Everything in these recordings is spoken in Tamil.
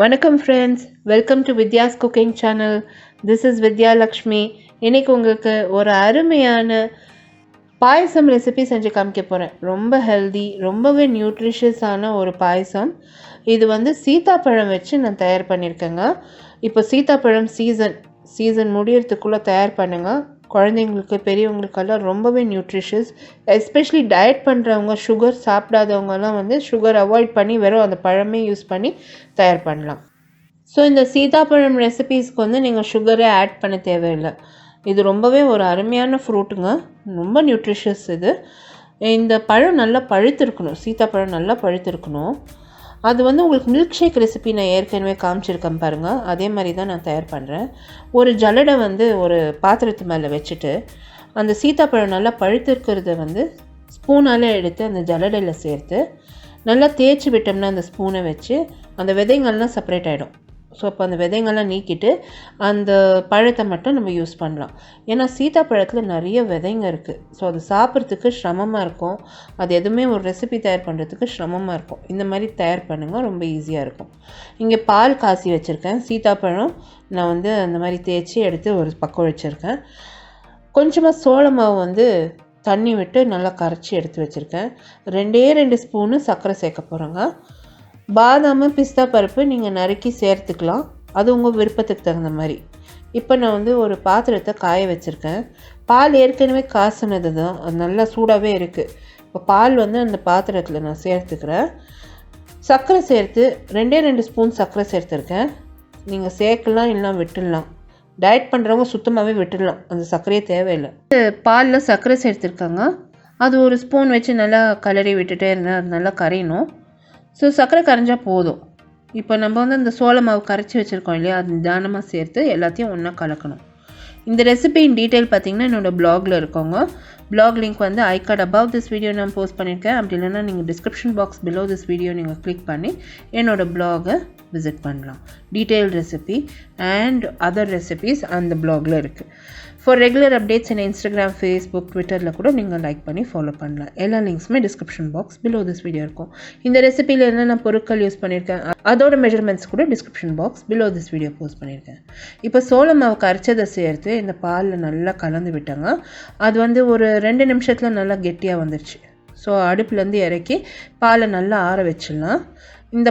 வணக்கம் friends, welcome to Vidhya's cooking channel. This is Vidhya Lakshmi. இன்றைக்கி உங்களுக்கு ஒரு அருமையான பாயசம் ரெசிபி செஞ்சு காமிக்க போகிறேன். ரொம்ப ஹெல்தி, ரொம்பவே நியூட்ரிஷியஸான ஒரு பாயசம். இது வந்து சீத்தாப்பழம் வச்சு நான் தயார் பண்ணியிருக்கேங்க. இப்போ சீத்தாப்பழம் சீசன் முடியறதுக்குள்ளே தயார் பண்ணுங்கள். குழந்தைங்களுக்கு, பெரியவங்களுக்கெல்லாம் ரொம்பவே நியூட்ரிஷியஸ். எஸ்பெஷலி டயட் பண்ணுறவங்க, சுகர் சாப்பிடாதவங்கலாம் வந்து சுகர் அவாய்ட் பண்ணி வெறும் அந்த பழமே யூஸ் பண்ணி தயார் பண்ணலாம். ஸோ இந்த சீதாப்பழம் ரெசிபீஸ்க்கு வந்து நீங்கள் சுகரே ஆட் பண்ண தேவையில்லை. இது ரொம்பவே ஒரு அருமையான ஃப்ரூட்டுங்க, ரொம்ப நியூட்ரிஷியஸ். இந்த பழம் நல்லா பழுத்திருக்கணும், சீத்தாப்பழம் நல்லா பழுத்திருக்கணும். அது வந்து உங்களுக்கு மில்க் ஷேக் ரெசிபி நான் ஏற்கனவே காமிச்சிருக்கேன் பாருங்கள், அதே மாதிரி தான் நான் தயார் பண்ணுறேன். ஒரு ஜல்லடை வந்து ஒரு பாத்திரத்து மேலே வச்சுட்டு அந்த சீத்தாப்பழம் நல்லா பழுத்திருக்கிறத வந்து ஸ்பூனால் எடுத்து அந்த ஜல்லடையில் சேர்த்து நல்லா தேய்ச்சி விட்டோம்னா அந்த ஸ்பூனை வச்சு அந்த விதைங்கள்லாம் செப்பரேட் ஆகிடும். ஸோ அப்போ அந்த விதைங்கள்லாம் நீக்கிட்டு அந்த பழத்தை மட்டும் நம்ம யூஸ் பண்ணலாம். ஏன்னா சீத்தாப்பழத்தில் நிறைய விதைங்க இருக்குது. ஸோ அது சாப்பிட்றதுக்கு சிரமமாக இருக்கும். அது எதுவுமே ஒரு ரெசிபி தயார் பண்ணுறதுக்கு சிரமமாக இருக்கும். இந்த மாதிரி தயார் பண்ணுங்கள், ரொம்ப ஈஸியாக இருக்கும். இங்கே பால் காசி வச்சுருக்கேன். சீத்தாப்பழம் நான் வந்து அந்த மாதிரி தேய்ச்சி எடுத்து ஒரு பக்கம் வச்சுருக்கேன். கொஞ்சமாக சோள மாவு வந்து தண்ணி விட்டு நல்லா கரைச்சி எடுத்து வச்சுருக்கேன். 2 ஸ்பூனு சர்க்கரை சேர்க்க போகிறேங்க. பாதாம், பிஸ்தா பருப்பு நீங்கள் நறுக்கி சேர்த்துக்கலாம், அது உங்கள் விருப்பத்துக்கு தகுந்த மாதிரி. இப்போ நான் வந்து ஒரு பாத்திரத்தை காய வச்சுருக்கேன். பால் ஏற்கனவே காசுனது தான், அது நல்லா சூடாகவே இருக்குது. இப்போ பால் வந்து அந்த பாத்திரத்தில் நான் சேர்த்துக்கிறேன். சர்க்கரை சேர்த்து 2 ஸ்பூன் சர்க்கரை சேர்த்துருக்கேன். நீங்கள் சேர்க்கலாம், இல்லைனா விட்டுடலாம். டயட் பண்ணுறவங்க சுத்தமாகவே விட்டுடலாம், அந்த சர்க்கரையே தேவையில்லை. பாலில் சர்க்கரை சேர்த்துருக்காங்க. அது ஒரு ஸ்பூன் வச்சு நல்லா கலரி விட்டுட்டே இருந்தேன், அது நல்லா கரையணும். ஸோ சர்க்கரை கரைஞ்சால் போதும். இப்போ நம்ம வந்து அந்த சோள மாவு கரைச்சி வச்சுருக்கோம் இல்லையா, அது நிதானமாக சேர்த்து எல்லாத்தையும் ஒன்றா கலக்கணும். இந்த ரெசிபியின் டீட்டெயில் பார்த்திங்கன்னா என்னோடய ப்ளாகில் இருக்கோங்க. ப்ளாக் லிங்க் வந்து I card above this video நான் போஸ்ட் பண்ணியிருக்கேன். அப்படி இல்லைன்னா நீங்கள் description box below this video நீங்கள் கிளிக் பண்ணி என்னோடய ப்ளாகை விசிட் பண்ணலாம். Detail recipe and other recipes அந்த ப்ளாகில் இருக்குது. ஃபார் ரெகுலர் அப்டேட்ஸ் என் இன்ஸ்டாகிராம், ஃபேஸ்புக், ட்விட்டரில் கூட நீங்கள் லைக் பண்ணி ஃபாலோ பண்ணலாம். எல்லா லிங்க்ஸுமே description box below this video இருக்கும். இந்த ரெசிபியில் என்னென்ன பொருட்கள் யூஸ் பண்ணியிருக்கேன் அதோட மெஷர்மெண்ட்ஸ் கூட description box below this video post பண்ணியிருக்கேன். இப்போ சோள மாவு கரைச்சதை சேர்த்து இந்த பாலில் நல்லா கலந்து விட்டாங்க. அது வந்து ஒரு 2 நிமிஷத்தில் நல்லா கெட்டியாக வந்துடுச்சு. ஸோ அடுப்புலேருந்து இறக்கி பாலை நல்லா ஆற வச்சிடலாம். இந்த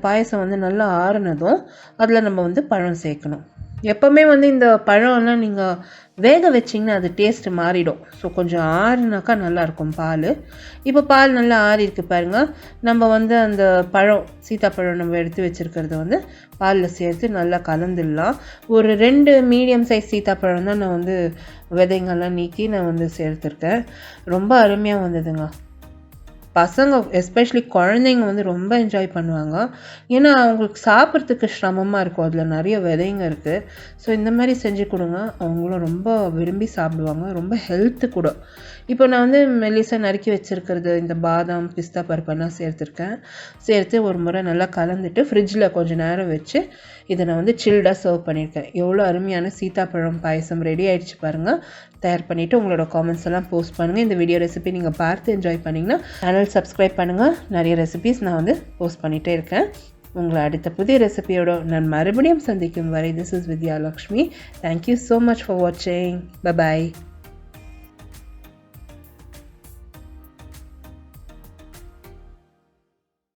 பாயசம் வந்து நல்லா ஆறுனதும் அதில் நம்ம வந்து பழம் சேர்க்கணும். எப்போவுமே வந்து இந்த பழம்லாம் நீங்கள் வேக வச்சிங்கன்னா அது டேஸ்ட்டு மாறிடும். ஸோ கொஞ்சம் ஆறுனாக்கா நல்லாயிருக்கும் பால். இப்போ பால் நல்லா ஆறிருக்கு பாருங்கள். நம்ம வந்து அந்த சீத்தாப்பழம் நம்ம எடுத்து வச்சுருக்கிறத வந்து பாலில் சேர்த்து நல்லா கலந்துடலாம். ஒரு 2 மீடியம் சைஸ் சீத்தாப்பழம் தான் நான் வந்து விதைங்கள்லாம் நீக்கி நான் வந்து சேர்த்துருக்கேன். ரொம்ப அருமையாக வந்ததுங்க. பசங்க எஸ்பெஷலி குழந்தைங்க வந்து ரொம்ப என்ஜாய் பண்ணுவாங்க. ஏன்னா அவங்களுக்கு சாப்பிட்றதுக்கு சிரமமாக இருக்கும், அதில் நிறைய விதைங்க இருக்குது. ஸோ இந்த மாதிரி செஞ்சு கொடுங்க, அவங்களும் ரொம்ப விரும்பி சாப்பிடுவாங்க. ரொம்ப ஹெல்த்து கூட. இப்போ நான் வந்து மெல்லிசாக நறுக்கி வச்சுருக்கிறது இந்த பாதாம், பிஸ்தா பருப்பெல்லாம் சேர்த்து ஒரு முறை நல்லா கலந்துட்டு ஃப்ரிட்ஜில் கொஞ்சம் நேரம் வச்சு இதை நான் வந்து சில்டாக சர்வ் பண்ணியிருக்கேன். எவ்வளோ அருமையான சீத்தாப்பழம் பாயசம் ரெடி ஆகிடுச்சு பாருங்கள். தயார் பண்ணிவிட்டு உங்களோட காமெண்ட்ஸ் எல்லாம் போஸ்ட் பண்ணுங்கள். இந்த வீடியோ ரெசிபி நீங்கள் பார்த்து என்ஜாய் பண்ணிங்கன்னா சேனல் சப்ஸ்கிரைப் பண்ணுங்கள். நிறைய ரெசிபிஸ் நான் வந்து போஸ்ட் பண்ணிகிட்டே இருக்கேன். உங்களை அடுத்த புதிய ரெசிபியோட நான் மறுபடியும் சந்திக்கும் வரை, this is Vidhya Lakshmi. Thank you so much for வாட்சிங். பை.